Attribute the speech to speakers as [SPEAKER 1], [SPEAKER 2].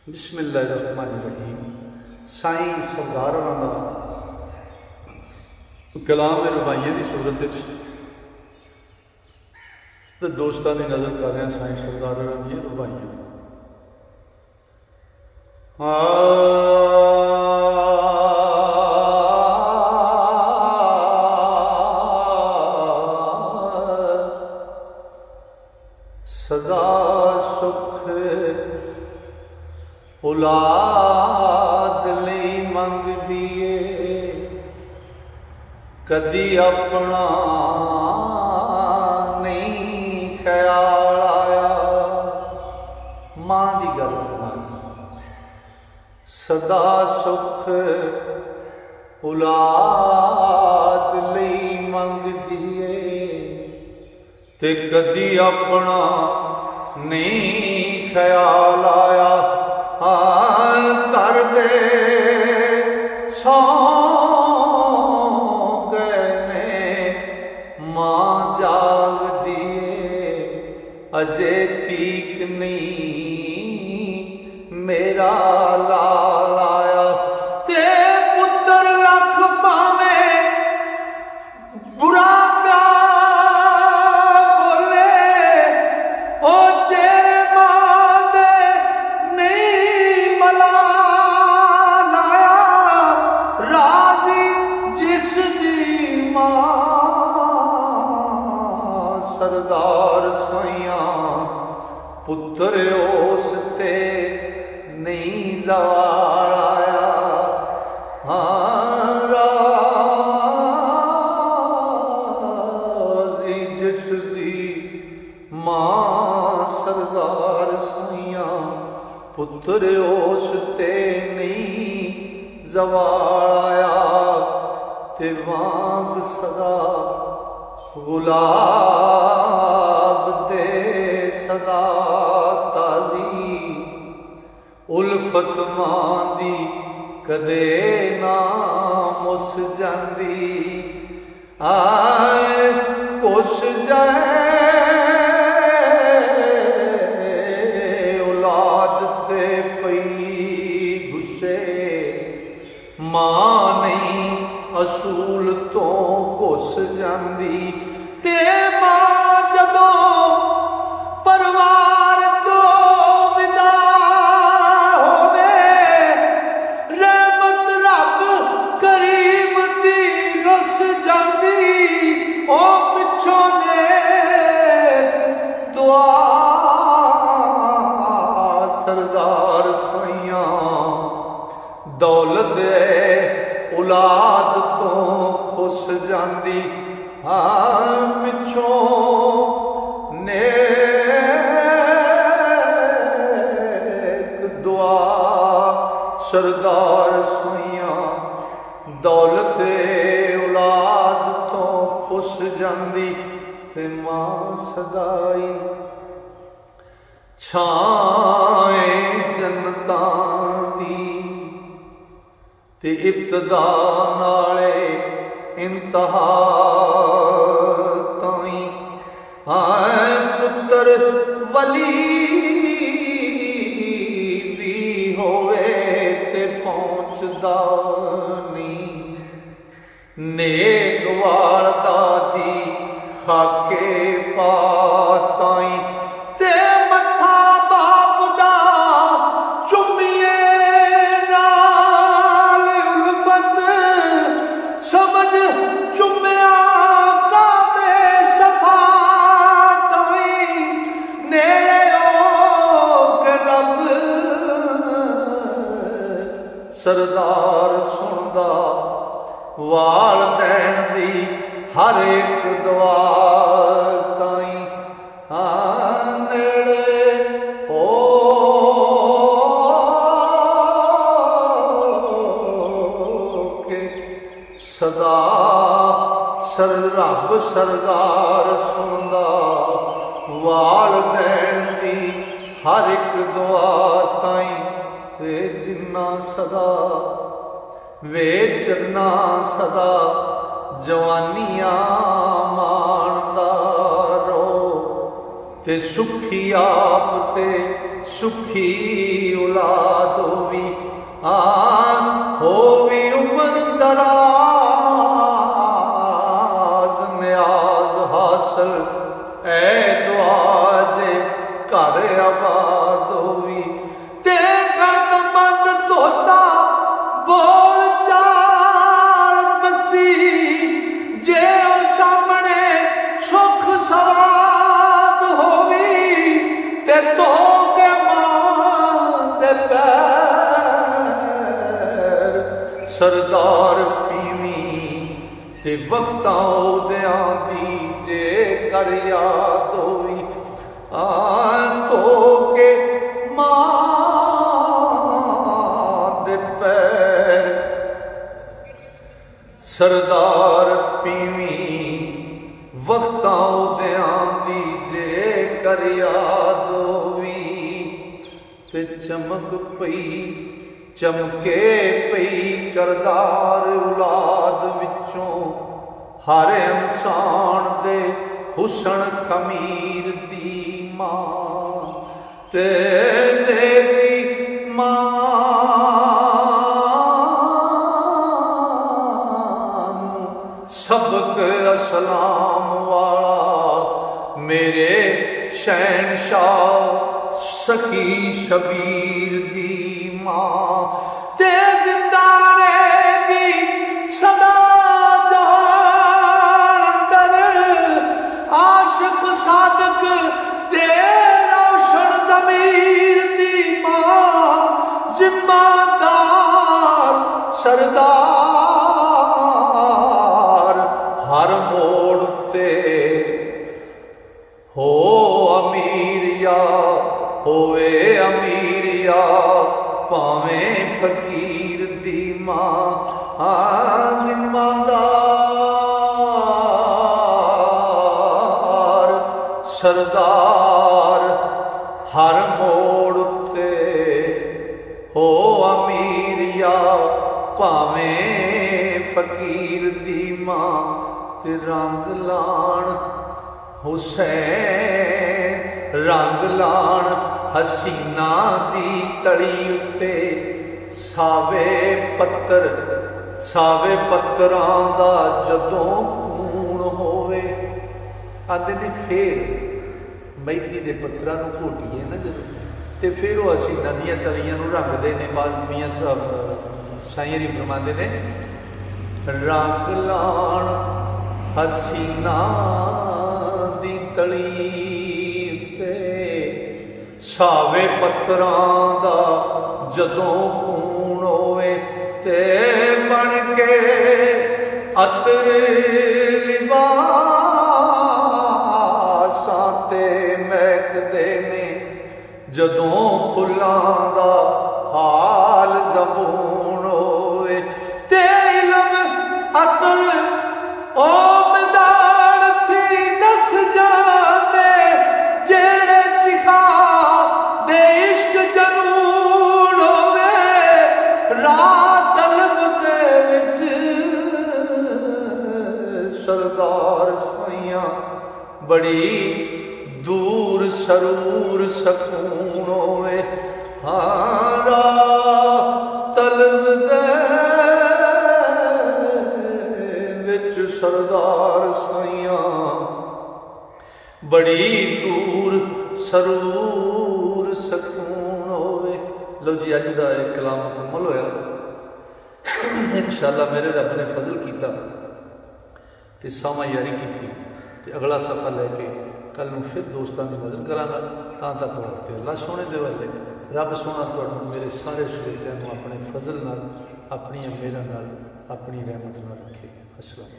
[SPEAKER 1] बिस्मिल्लाहिर्रहमानिर्रहीम। साईं सरदार होना कलाम रुबाइयां की सूरत तो दोस्तों की नज़र कर रहे हैं। साईं सरदार दी रुबाइयां सदा सुख औलाद लई मंगदी है, कदी अपना नहीं ख्याल आया। मां दी गल फरमाई, सदा सुख औलाद लई मंगदी है ते कदी अपना नहीं ख्याल आया। कर दे सौ गए ने मां जाग दिए, अजे ठीक नहीं मेरा लाल आया। ते पुत्र लख पावे बुरा सरदार साइया पुत्र उस ते नहीं जवाल आया। हाँ राज़ी जिस दी मां सरदार साइया पुत्र उस ते नहीं जवाल आया। ते वांग सदा गुलाब दे सदा ताजी, उल्फत मां दी कदे ना मुस जांदी। आए कुछ जाए औलाद ते पई गुस्से, मां नहीं असूल तो घुस जांदी। ते मां जदों परिवार तो विदा होवे, रहमत रब करीम दी रुस जांदी। ओ पिछों नेक दुआ सरदार साइयां दौलत औलाद तो खुश जांदी। हाँ पिछों नेक दुआ सरदार साइयां दौलत औलाद तो खुश जांदी। ते मां सदाई छाए जन्नतां दी, ते इब्तदा नाले इंतहा ताई। आए पुत्र वली भी होवे ते पहुंचदा नहीं, नेक वालदा दी खाके पा ताई। ते मत्था बाप दा चुम्मिए समझ चुम्या काबे सफा तोई, नेड़े ओ के रब सरदार सुनदा वाल दैन दी हर एक दुआ ताई। हाँ नेड़े ओ के सदा रब सरदार सुनदा वाल दैन दी हर एक दुआ ताई। ते जिन्ना सदा वेचना सदा जवानियां माणदा रो, ते सुखी आप ते सुखी औलाद दे पैर सरदार पीवी ते वक्तां ओदियां दी जे कर याद होई तो के मां दे पैर सरदार पीवी वक्तां ओदियां दी जे कर याद होई ते चमक पई चमके पई करदार औलाद विचों हर इंसान दे हुसन खमीर दी मां ते दे गई मां सबक असलाम वाला मेरे शहनशाह सखी शबीर दी मां ते जिंदा रहेगी सदा जहान अंदर आशिक सादक ते रोशन ज़मीर दी मां जिम्मेदार सरदार हर मोड़ ते हो अमीर या होवे अमीर या भावें फकीर दी मां जिम्मेदार सरदार हर मोड़ ते हो अमीर या भावें फकीर दी मां ते रंग लाण हुसैन रंग लाण हसीना दी तड़ी उत्ते सावे पत्तरां दा जदों खून होवे आंदे ने फेर मेहंदी दे पत्तरां नूं घोटीए ना जदों ते फिर वो हसीना दियां तलियां नूं रंगदे ने बाद मियां साईं जी फरमांदे ने रंग लाण हसीना दी तली सावे पत्तरां दा जदों खून होवे ते बन के अतर लिबासां ते महकदे ने जदों फुल्लां दा हाल ज़बून होवे ते इल्म अकल ओ मैदान थी दस जाने जेड़े चिखा दे इश्क जनून होवे रात तलब दे विच सरदार साइयां बड़ी दूर सरूर सकून होवे रात तलब दे विच सरदार साइयां बड़ी दूर सरूर सकून होवे। लो जी अज का एक कलाम मुकम्मल होया इंशाअल्लाह मेरे रब ने फजल किया ते सामा यारी की ते अगला सफ़ा लैके कल नूं फिर दोस्तों की नज़र करांगा तां तक वास्ते अल्लाह सोने दे वाले रब सोना तुहानूं मेरे सारे शरीरों अपने फजल नाल अपनी मेहर नाल अपनी रहमत नाल रखे। अस्सलाम।